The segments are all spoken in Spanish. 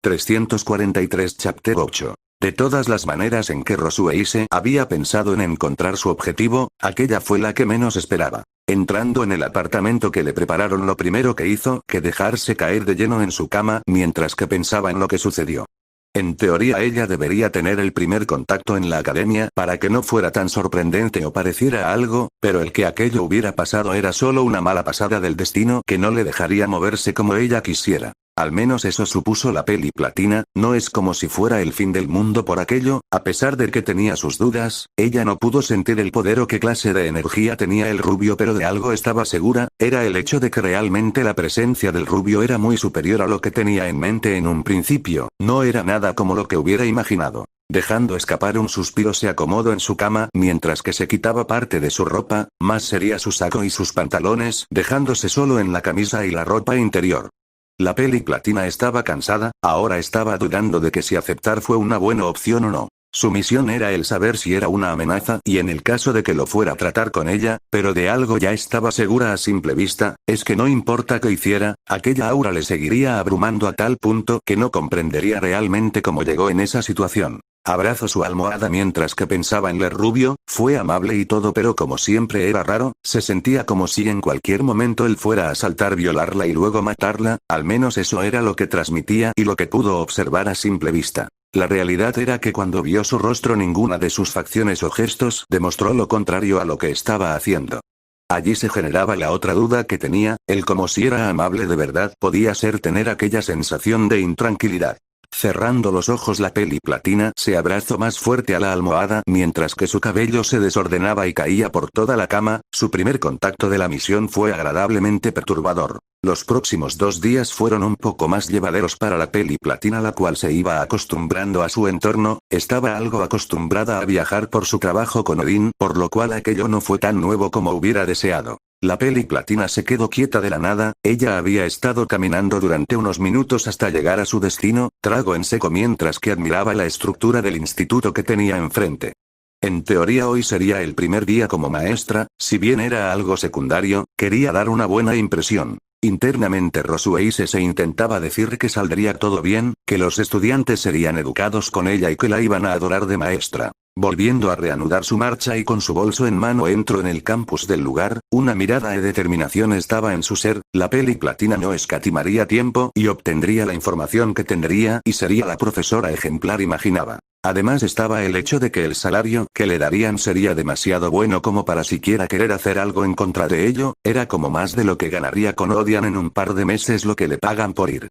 343 Chapter 8. De todas las maneras en que Rosueise había pensado en encontrar su objetivo, aquella fue la que menos esperaba. Entrando en el apartamento que le prepararon, lo primero que hizo que dejarse caer de lleno en su cama mientras que pensaba en lo que sucedió. En teoría ella debería tener el primer contacto en la academia para que no fuera tan sorprendente o pareciera algo, pero el que aquello hubiera pasado era solo una mala pasada del destino que no le dejaría moverse como ella quisiera. Al menos eso supuso la peli platina. No es como si fuera el fin del mundo por aquello, a pesar de que tenía sus dudas, ella no pudo sentir el poder o qué clase de energía tenía el rubio, pero de algo estaba segura, era el hecho de que realmente la presencia del rubio era muy superior a lo que tenía en mente en un principio, no era nada como lo que hubiera imaginado. Dejando escapar un suspiro, se acomodó en su cama mientras que se quitaba parte de su ropa, más sería su saco y sus pantalones, dejándose solo en la camisa y la ropa interior. La peli platina estaba cansada, ahora estaba dudando de que si aceptar fue una buena opción o no. Su misión era el saber si era una amenaza y en el caso de que lo fuera tratar con ella, pero de algo ya estaba segura a simple vista, es que no importa qué hiciera, aquella aura le seguiría abrumando a tal punto que no comprendería realmente cómo llegó en esa situación. Abrazó su almohada mientras que pensaba en el rubio, fue amable y todo, pero como siempre era raro, se sentía como si en cualquier momento él fuera a asaltar, violarla y luego matarla, al menos eso era lo que transmitía y lo que pudo observar a simple vista. La realidad era que cuando vio su rostro, ninguna de sus facciones o gestos demostró lo contrario a lo que estaba haciendo. Allí se generaba la otra duda que tenía, el como si era amable de verdad podía ser tener aquella sensación de intranquilidad. Cerrando los ojos, la peli platina se abrazó más fuerte a la almohada mientras que su cabello se desordenaba y caía por toda la cama. Su primer contacto de la misión fue agradablemente perturbador. Los próximos 2 días fueron un poco más llevaderos para la peli platina, la cual se iba acostumbrando a su entorno, estaba algo acostumbrada a viajar por su trabajo con Odín, por lo cual aquello no fue tan nuevo como hubiera deseado. La peli platina se quedó quieta de la nada, ella había estado caminando durante unos minutos hasta llegar a su destino, trago en seco mientras que admiraba la estructura del instituto que tenía enfrente. En teoría hoy sería el primer día como maestra, si bien era algo secundario, quería dar una buena impresión. Internamente Rosueise se intentaba decir que saldría todo bien, que los estudiantes serían educados con ella y que la iban a adorar de maestra. Volviendo a reanudar su marcha y con su bolso en mano entró en el campus del lugar, una mirada de determinación estaba en su ser, la peli platina no escatimaría tiempo y obtendría la información que tendría y sería la profesora ejemplar, imaginaba. Además estaba el hecho de que el salario que le darían sería demasiado bueno como para siquiera querer hacer algo en contra de ello, era como más de lo que ganaría con Odian en un par de meses lo que le pagan por ir.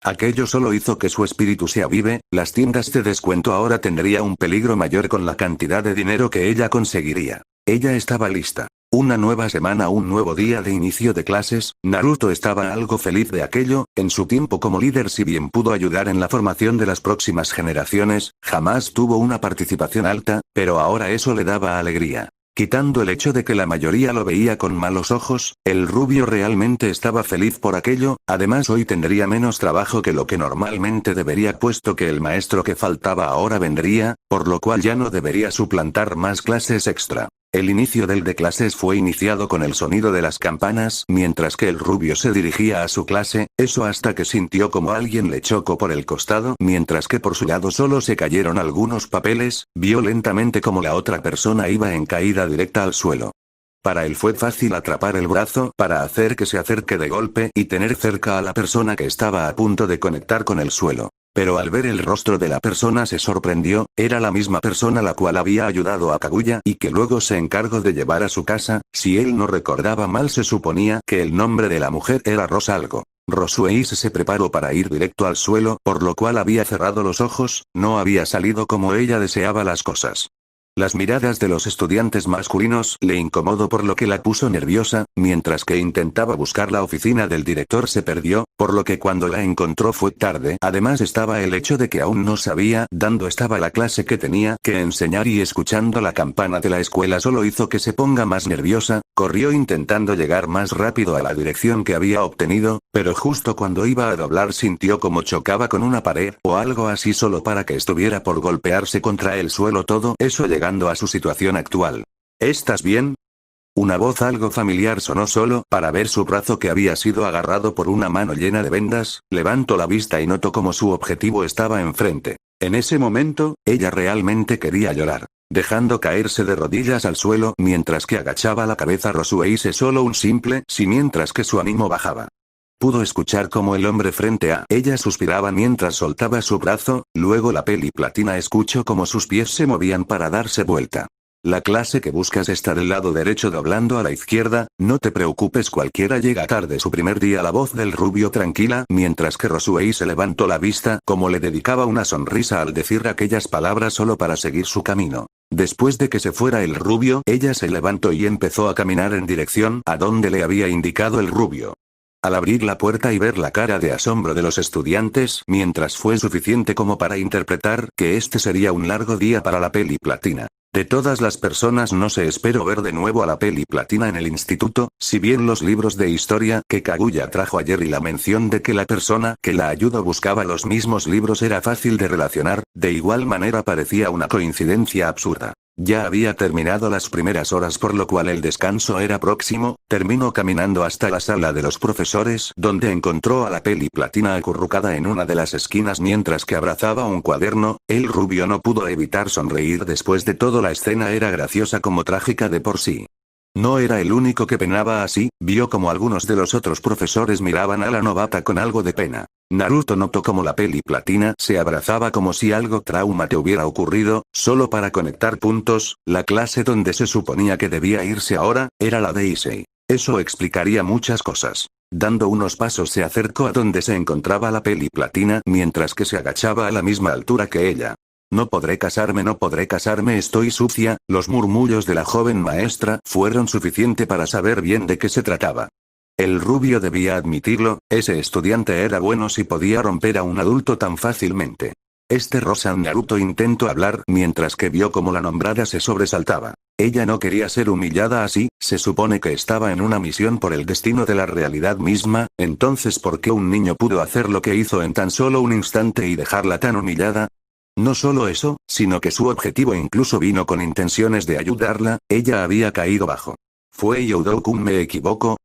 Aquello solo hizo que su espíritu se avive, las tiendas de descuento ahora tendría un peligro mayor con la cantidad de dinero que ella conseguiría. Ella estaba lista. Una nueva semana, un nuevo día de inicio de clases. Naruto estaba algo feliz de aquello, en su tiempo como líder, si bien pudo ayudar en la formación de las próximas generaciones, jamás tuvo una participación alta, pero ahora eso le daba alegría. Quitando el hecho de que la mayoría lo veía con malos ojos, el rubio realmente estaba feliz por aquello, además hoy tendría menos trabajo que lo que normalmente debería, puesto que el maestro que faltaba ahora vendría, por lo cual ya no debería suplantar más clases extra. El inicio de clases fue iniciado con el sonido de las campanas mientras que el rubio se dirigía a su clase, eso hasta que sintió como alguien le chocó por el costado mientras que por su lado solo se cayeron algunos papeles, vio lentamente como la otra persona iba en caída directa al suelo. Para él fue fácil atrapar el brazo para hacer que se acerque de golpe y tener cerca a la persona que estaba a punto de conectar con el suelo. Pero al ver el rostro de la persona se sorprendió, era la misma persona la cual había ayudado a Kaguya y que luego se encargó de llevar a su casa, si él no recordaba mal se suponía que el nombre de la mujer era Rosa algo. Rosueise se preparó para ir directo al suelo, por lo cual había cerrado los ojos, no había salido como ella deseaba las cosas. Las miradas de los estudiantes masculinos le incomodó, por lo que la puso nerviosa, mientras que intentaba buscar la oficina del director se perdió, por lo que cuando la encontró fue tarde. Además estaba el hecho de que aún no sabía dónde estaba la clase que tenía que enseñar y escuchando la campana de la escuela solo hizo que se ponga más nerviosa, corrió intentando llegar más rápido a la dirección que había obtenido, pero justo cuando iba a doblar sintió como chocaba con una pared o algo así solo para que estuviera por golpearse contra el suelo, todo eso llegando a su situación actual. ¿Estás bien? Una voz algo familiar sonó solo para ver su brazo que había sido agarrado por una mano llena de vendas. Levantó la vista y notó cómo su objetivo estaba enfrente. En ese momento, ella realmente quería llorar. Dejando caerse de rodillas al suelo mientras que agachaba la cabeza Rosue hizo solo un simple sí mientras que su ánimo bajaba. Pudo escuchar cómo el hombre frente a ella suspiraba mientras soltaba su brazo, luego la peli platina escuchó cómo sus pies se movían para darse vuelta. La clase que buscas está del lado derecho doblando a la izquierda, no te preocupes cualquiera llega tarde su primer día la voz del rubio tranquila mientras que Rosue se levantó la vista como le dedicaba una sonrisa al decir aquellas palabras solo para seguir su camino. Después de que se fuera el rubio, ella se levantó y empezó a caminar en dirección a donde le había indicado el rubio. Al abrir la puerta y ver la cara de asombro de los estudiantes, mientras fue suficiente como para interpretar que este sería un largo día para la peli platina. De todas las personas no se esperó ver de nuevo a la peli platina en el instituto, si bien los libros de historia que Kaguya trajo ayer y la mención de que la persona que la ayudó buscaba los mismos libros era fácil de relacionar, de igual manera parecía una coincidencia absurda. Ya había terminado las primeras horas por lo cual el descanso era próximo, terminó caminando hasta la sala de los profesores donde encontró a la peli platina acurrucada en una de las esquinas mientras que abrazaba un cuaderno. El rubio no pudo evitar sonreír después de todo la escena era graciosa como trágica de por sí. No era el único que penaba así, vio como algunos de los otros profesores miraban a la novata con algo de pena. Naruto notó como la peli platina se abrazaba como si algo trauma te hubiera ocurrido, solo para conectar puntos, la clase donde se suponía que debía irse ahora, era la de Issei. Eso explicaría muchas cosas. Dando unos pasos se acercó a donde se encontraba la peli platina mientras que se agachaba a la misma altura que ella. No podré casarme, estoy sucia. Los murmullos de la joven maestra fueron suficiente para saber bien de qué se trataba. El rubio debía admitirlo, ese estudiante era bueno si podía romper a un adulto tan fácilmente. Rosan Naruto intentó hablar mientras que vio cómo la nombrada se sobresaltaba. Ella no quería ser humillada así, se supone que estaba en una misión por el destino de la realidad misma, entonces ¿por qué un niño pudo hacer lo que hizo en tan solo un instante y dejarla tan humillada? No solo eso, sino que su objetivo incluso vino con intenciones de ayudarla, ella había caído bajo. ¿Fue Youdou-kun me equivoco?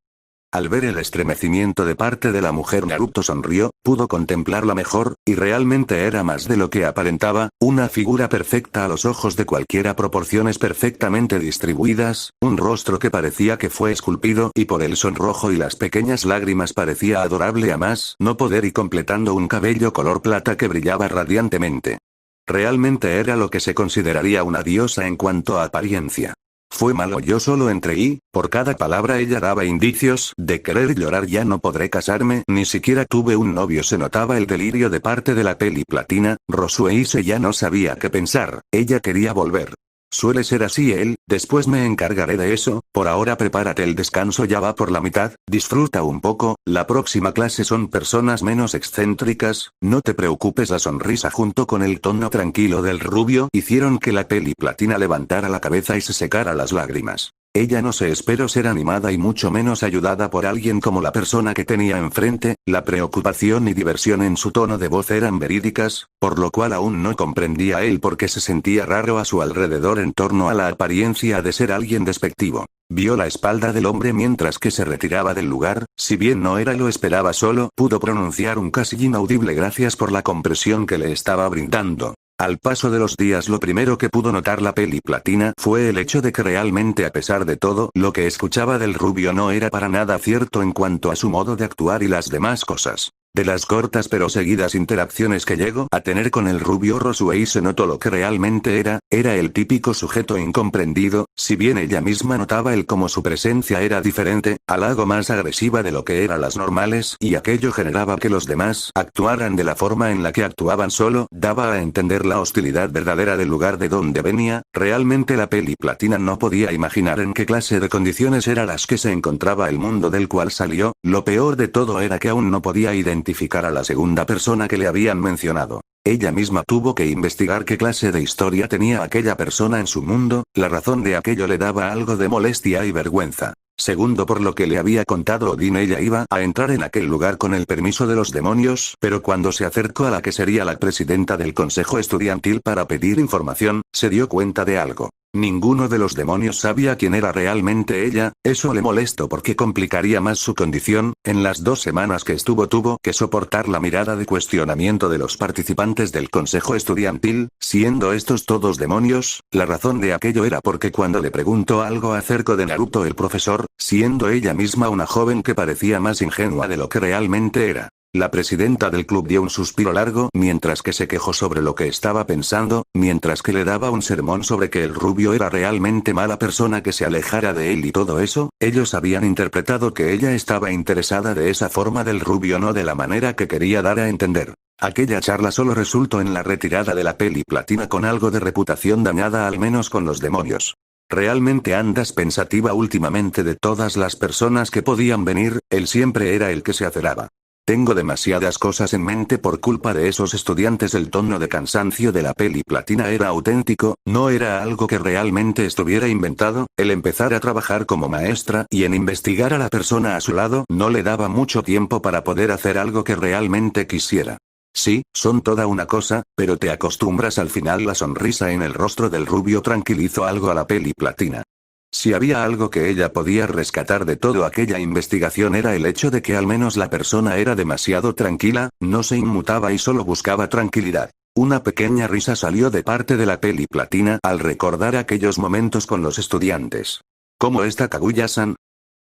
Al ver el estremecimiento de parte de la mujer Naruto sonrió, pudo contemplarla mejor, y realmente era más de lo que aparentaba, una figura perfecta a los ojos de cualquiera proporciones perfectamente distribuidas, un rostro que parecía que fue esculpido y por el sonrojo y las pequeñas lágrimas parecía adorable a más no poder y completando un cabello color plata que brillaba radiantemente. Realmente era lo que se consideraría una diosa en cuanto a apariencia. Fue malo yo solo entreí, por cada palabra ella daba indicios de querer llorar ya no podré casarme, ni siquiera tuve un novio se notaba el delirio de parte de la peli platina, Rosue ya no sabía qué pensar, ella quería volver. Suele ser así él, después me encargaré de eso, por ahora prepárate el descanso ya va por la mitad, disfruta un poco, la próxima clase son personas menos excéntricas, no te preocupes la sonrisa junto con el tono tranquilo del rubio hicieron que la peli platina levantara la cabeza y se secara las lágrimas. Ella no se esperó ser animada y mucho menos ayudada por alguien como la persona que tenía enfrente, la preocupación y diversión en su tono de voz eran verídicas, por lo cual aún no comprendía él por qué se sentía raro a su alrededor en torno a la apariencia de ser alguien despectivo. Vio la espalda del hombre mientras que se retiraba del lugar, si bien no era lo esperaba solo pudo pronunciar un casi inaudible gracias por la compresión que le estaba brindando. Al paso de los días lo primero que pudo notar la peli platina fue el hecho de que realmente a pesar de todo lo que escuchaba del rubio no era para nada cierto en cuanto a su modo de actuar y las demás cosas. De las cortas pero seguidas interacciones que llegó a tener con el rubio Rosue se notó lo que realmente era el típico sujeto incomprendido, si bien ella misma notaba el cómo su presencia era diferente, algo más agresiva de lo que eran las normales y aquello generaba que los demás actuaran de la forma en la que actuaban solo daba a entender la hostilidad verdadera del lugar de donde venía, realmente la peli platina no podía imaginar en qué clase de condiciones eran las que se encontraba el mundo del cual salió, lo peor de todo era que aún no podía identificar a la segunda persona que le habían mencionado. Ella misma tuvo que investigar qué clase de historia tenía aquella persona en su mundo, la razón de aquello le daba algo de molestia y vergüenza. Segundo por lo que le había contado Odin ella iba a entrar en aquel lugar con el permiso de los demonios, pero cuando se acercó a la que sería la presidenta del consejo estudiantil para pedir información, se dio cuenta de algo. Ninguno de los demonios sabía quién era realmente ella, eso le molestó porque complicaría más su condición. En las 2 semanas que estuvo tuvo que soportar la mirada de cuestionamiento de los participantes del consejo estudiantil, siendo estos todos demonios. La razón de aquello era porque cuando le preguntó algo acerca de Naruto el profesor, siendo ella misma una joven que parecía más ingenua de lo que realmente era. La presidenta del club dio un suspiro largo mientras que se quejó sobre lo que estaba pensando, mientras que le daba un sermón sobre que el rubio era realmente mala persona que se alejara de él y todo eso. Ellos habían interpretado que ella estaba interesada de esa forma del rubio, no de la manera que quería dar a entender. Aquella charla solo resultó en la retirada de la peli platina con algo de reputación dañada, al menos con los demonios. ¿Realmente andas pensativa últimamente? De todas las personas que podían venir, él siempre era el que se aceraba. Tengo demasiadas cosas en mente por culpa de esos estudiantes. El tono de cansancio de la peli platina era auténtico, no era algo que realmente estuviera inventado. El empezar a trabajar como maestra y en investigar a la persona a su lado no le daba mucho tiempo para poder hacer algo que realmente quisiera. Sí, son toda una cosa, pero te acostumbras al final. La sonrisa en el rostro del rubio tranquilizó algo a la peli platina. Si había algo que ella podía rescatar de toda aquella investigación era el hecho de que al menos la persona era demasiado tranquila, no se inmutaba y solo buscaba tranquilidad. Una pequeña risa salió de parte de la peli platina al recordar aquellos momentos con los estudiantes. ¿Cómo está Kaguya-san?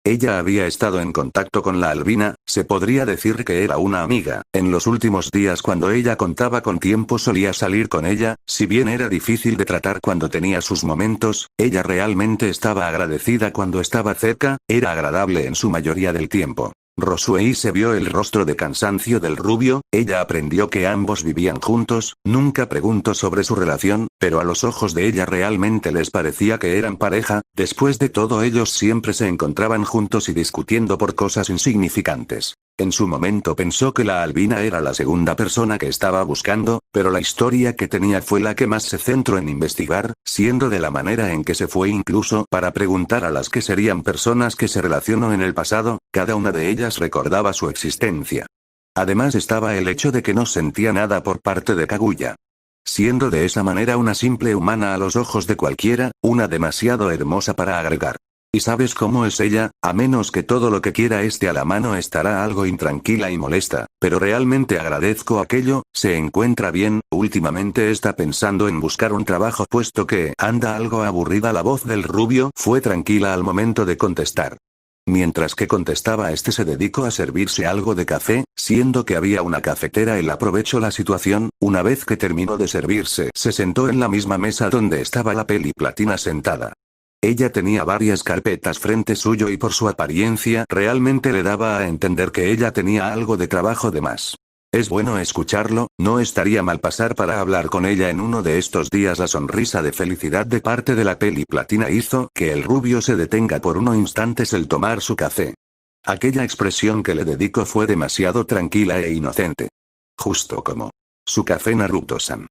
Ella había estado en contacto con la albina, se podría decir que era una amiga. En los últimos días, cuando ella contaba con tiempo, solía salir con ella. Si bien era difícil de tratar cuando tenía sus momentos, ella realmente estaba agradecida cuando estaba cerca, era agradable en su mayoría del tiempo. Rosuei se vio el rostro de cansancio del rubio. Ella aprendió que ambos vivían juntos, nunca preguntó sobre su relación, pero a los ojos de ella realmente les parecía que eran pareja. Después de todo, ellos siempre se encontraban juntos y discutiendo por cosas insignificantes. En su momento pensó que la albina era la segunda persona que estaba buscando, pero la historia que tenía fue la que más se centró en investigar, siendo de la manera en que se fue incluso para preguntar a las que serían personas que se relacionó en el pasado. Cada una de ellas recordaba su existencia. Además estaba el hecho de que no sentía nada por parte de Kaguya. Siendo de esa manera una simple humana a los ojos de cualquiera, una demasiado hermosa para agregar. ¿Y sabes cómo es ella? A menos que todo lo que quiera esté a la mano, estará algo intranquila y molesta, pero realmente agradezco aquello. Se encuentra bien, últimamente está pensando en buscar un trabajo puesto que anda algo aburrida. La voz del rubio fue tranquila al momento de contestar. Mientras que contestaba, se dedicó a servirse algo de café, siendo que había una cafetera. Él aprovechó la situación. Una vez que terminó de servirse, se sentó en la misma mesa donde estaba la peli platina sentada. Ella tenía varias carpetas frente suyo y por su apariencia realmente le daba a entender que ella tenía algo de trabajo de más. Es bueno escucharlo, no estaría mal pasar para hablar con ella en uno de estos días. La sonrisa de felicidad de parte de la peli platina hizo que el rubio se detenga por unos instantes el tomar su café. Aquella expresión que le dedicó fue demasiado tranquila e inocente. Justo como su café, Naruto-san.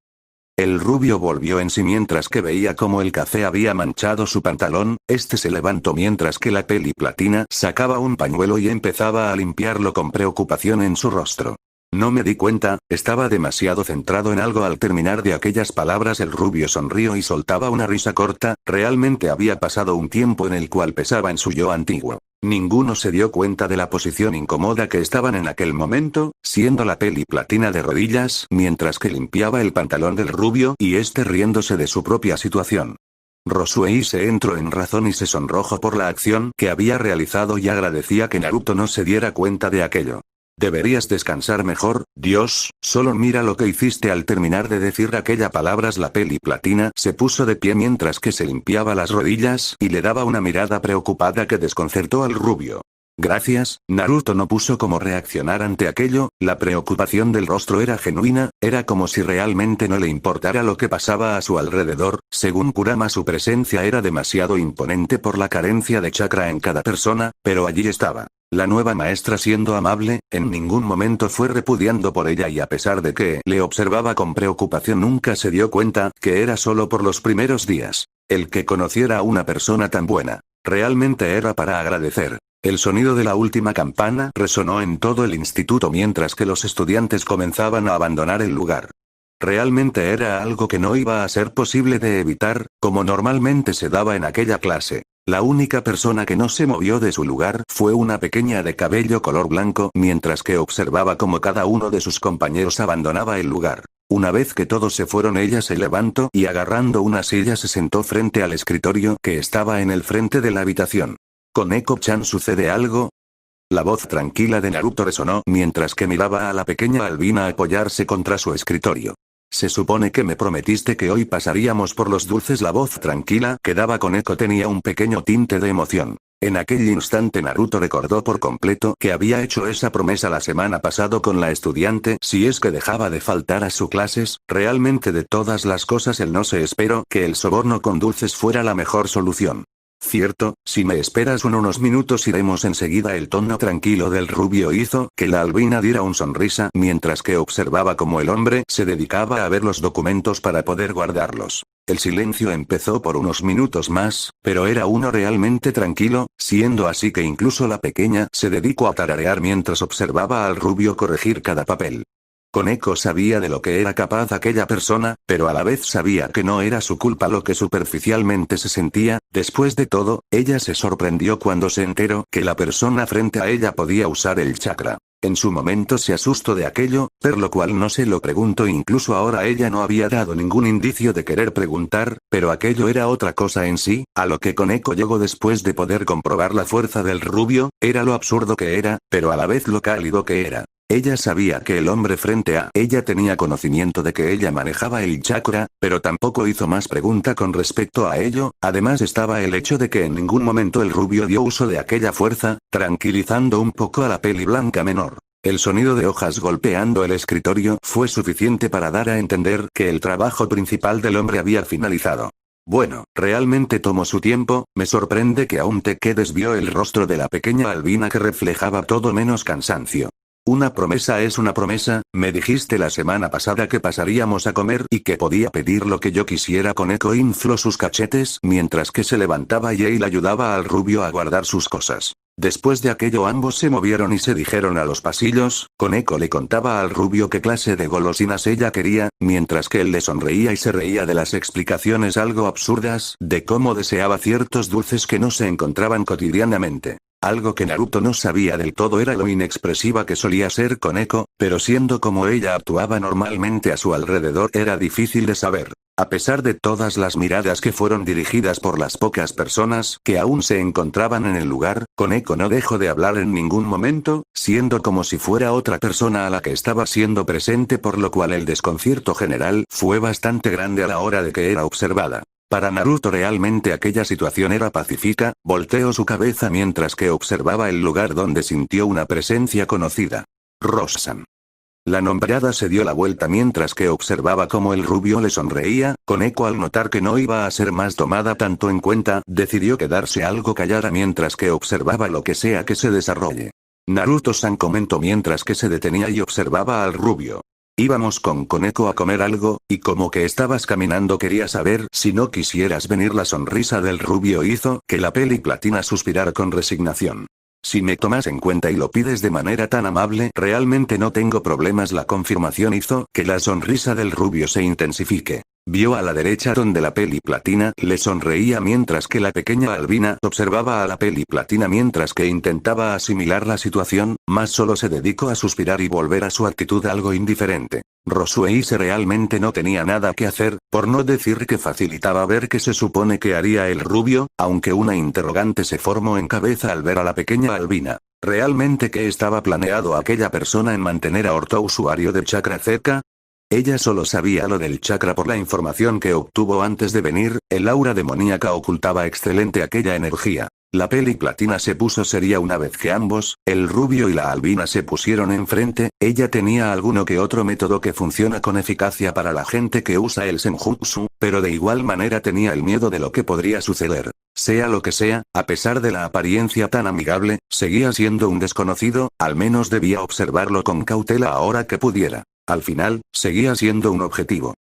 El rubio volvió en sí mientras que veía cómo el café había manchado su pantalón. Se levantó mientras que la peli platina sacaba un pañuelo y empezaba a limpiarlo con preocupación en su rostro. No me di cuenta, estaba demasiado centrado en algo. Al terminar de aquellas palabras, el rubio sonrió y soltaba una risa corta. Realmente había pasado un tiempo en el cual pesaba en su yo antiguo. Ninguno se dio cuenta de la posición incómoda que estaban en aquel momento, siendo la peli platina de rodillas mientras que limpiaba el pantalón del rubio y riéndose de su propia situación. Rosuei se entró en razón y se sonrojó por la acción que había realizado y agradecía que Naruto no se diera cuenta de aquello. Deberías descansar mejor, Dios, solo mira lo que hiciste. Al terminar de decir aquellas palabras, la peli platina se puso de pie mientras que se limpiaba las rodillas y le daba una mirada preocupada que desconcertó al rubio. Gracias. Naruto no puso cómo reaccionar ante aquello. La preocupación del rostro era genuina, era como si realmente no le importara lo que pasaba a su alrededor. Según Kurama, su presencia era demasiado imponente por la carencia de chakra en cada persona, pero allí estaba. La nueva maestra siendo amable, en ningún momento fue repudiando por ella y a pesar de que le observaba con preocupación nunca se dio cuenta que era solo por los primeros días. El que conociera a una persona tan buena, realmente era para agradecer. El sonido de la última campana resonó en todo el instituto mientras que los estudiantes comenzaban a abandonar el lugar. Realmente era algo que no iba a ser posible de evitar, como normalmente se daba en aquella clase. La única persona que no se movió de su lugar fue una pequeña de cabello color blanco mientras que observaba cómo cada uno de sus compañeros abandonaba el lugar. Una vez que todos se fueron, ella se levantó y agarrando una silla se sentó frente al escritorio que estaba en el frente de la habitación. ¿Con Eko-chan sucede algo? La voz tranquila de Naruto resonó mientras que miraba a la pequeña albina apoyarse contra su escritorio. Se supone que me prometiste que hoy pasaríamos por los dulces. La voz tranquila que daba con Eko tenía un pequeño tinte de emoción. En aquel instante Naruto recordó por completo que había hecho esa promesa la semana pasada con la estudiante si es que dejaba de faltar a sus clases. Realmente de todas las cosas él no se esperó que el soborno con dulces fuera la mejor solución. Cierto, si me esperas unos minutos iremos enseguida. El tono tranquilo del rubio hizo que la albina diera una sonrisa mientras que observaba cómo el hombre se dedicaba a ver los documentos para poder guardarlos. El silencio empezó por unos minutos más, pero era uno realmente tranquilo, siendo así que incluso la pequeña se dedicó a tararear mientras observaba al rubio corregir cada papel. Koneko sabía de lo que era capaz aquella persona, pero a la vez sabía que no era su culpa lo que superficialmente se sentía. Después de todo, ella se sorprendió cuando se enteró que la persona frente a ella podía usar el chakra. En su momento se asustó de aquello, por lo cual no se lo preguntó. Incluso ahora ella no había dado ningún indicio de querer preguntar, pero aquello era otra cosa en sí, a lo que Koneko llegó después de poder comprobar la fuerza del rubio. Era lo absurdo que era, pero a la vez lo cálido que era. Ella sabía que el hombre frente a ella tenía conocimiento de que ella manejaba el chakra, pero tampoco hizo más pregunta con respecto a ello. Además estaba el hecho de que en ningún momento el rubio dio uso de aquella fuerza, tranquilizando un poco a la peli blanca menor. El sonido de hojas golpeando el escritorio fue suficiente para dar a entender que el trabajo principal del hombre había finalizado. Bueno, realmente tomó su tiempo. Me sorprende que aún te quedes. Vio el rostro de la pequeña albina que reflejaba todo menos cansancio. Una promesa es una promesa. Me dijiste la semana pasada que pasaríamos a comer y que podía pedir lo que yo quisiera. Koneko infló sus cachetes mientras que se levantaba y él ayudaba al rubio a guardar sus cosas. Después de aquello ambos se movieron y se dirigieron a los pasillos. Koneko le contaba al rubio qué clase de golosinas ella quería, mientras que él le sonreía y se reía de las explicaciones algo absurdas de cómo deseaba ciertos dulces que no se encontraban cotidianamente. Algo que Naruto no sabía del todo era lo inexpresiva que solía ser Koneko, pero siendo como ella actuaba normalmente a su alrededor era difícil de saber. A pesar de todas las miradas que fueron dirigidas por las pocas personas que aún se encontraban en el lugar, Koneko no dejó de hablar en ningún momento, siendo como si fuera otra persona a la que estaba siendo presente, por lo cual el desconcierto general fue bastante grande a la hora de que era observada. Para Naruto realmente aquella situación era pacífica. Volteó su cabeza mientras que observaba el lugar donde sintió una presencia conocida. Rosan. La nombrada se dio la vuelta mientras que observaba cómo el rubio le sonreía. Koneko, al notar que no iba a ser más tomada tanto en cuenta, decidió quedarse algo callada mientras que observaba lo que sea que se desarrolle. Naruto-san, comentó mientras que se detenía y observaba al rubio. Íbamos con Koneko a comer algo, y como que estabas caminando quería saber si no quisieras venir. La sonrisa del rubio hizo que la peli platina suspirara con resignación. Si me tomas en cuenta y lo pides de manera tan amable, realmente no tengo problemas. La confirmación hizo que la sonrisa del rubio se intensifique. Vio a la derecha donde la peli platina le sonreía mientras que la pequeña albina observaba a la peli platina mientras que intentaba asimilar la situación, más solo se dedicó a suspirar y volver a su actitud algo indiferente. Rosueise realmente no tenía nada que hacer, por no decir que facilitaba ver qué se supone que haría el rubio, aunque una interrogante se formó en cabeza al ver a la pequeña albina. ¿Realmente qué estaba planeado aquella persona en mantener a otro usuario de chakra cerca? Ella solo sabía lo del chakra por la información que obtuvo antes de venir. El aura demoníaca ocultaba excelente aquella energía. La peli platina se puso seria una vez que ambos, el rubio y la albina, se pusieron enfrente. Ella tenía alguno que otro método que funciona con eficacia para la gente que usa el senjutsu, pero de igual manera tenía el miedo de lo que podría suceder. Sea lo que sea, a pesar de la apariencia tan amigable, seguía siendo un desconocido. Al menos debía observarlo con cautela ahora que pudiera. Al final, seguía siendo un objetivo.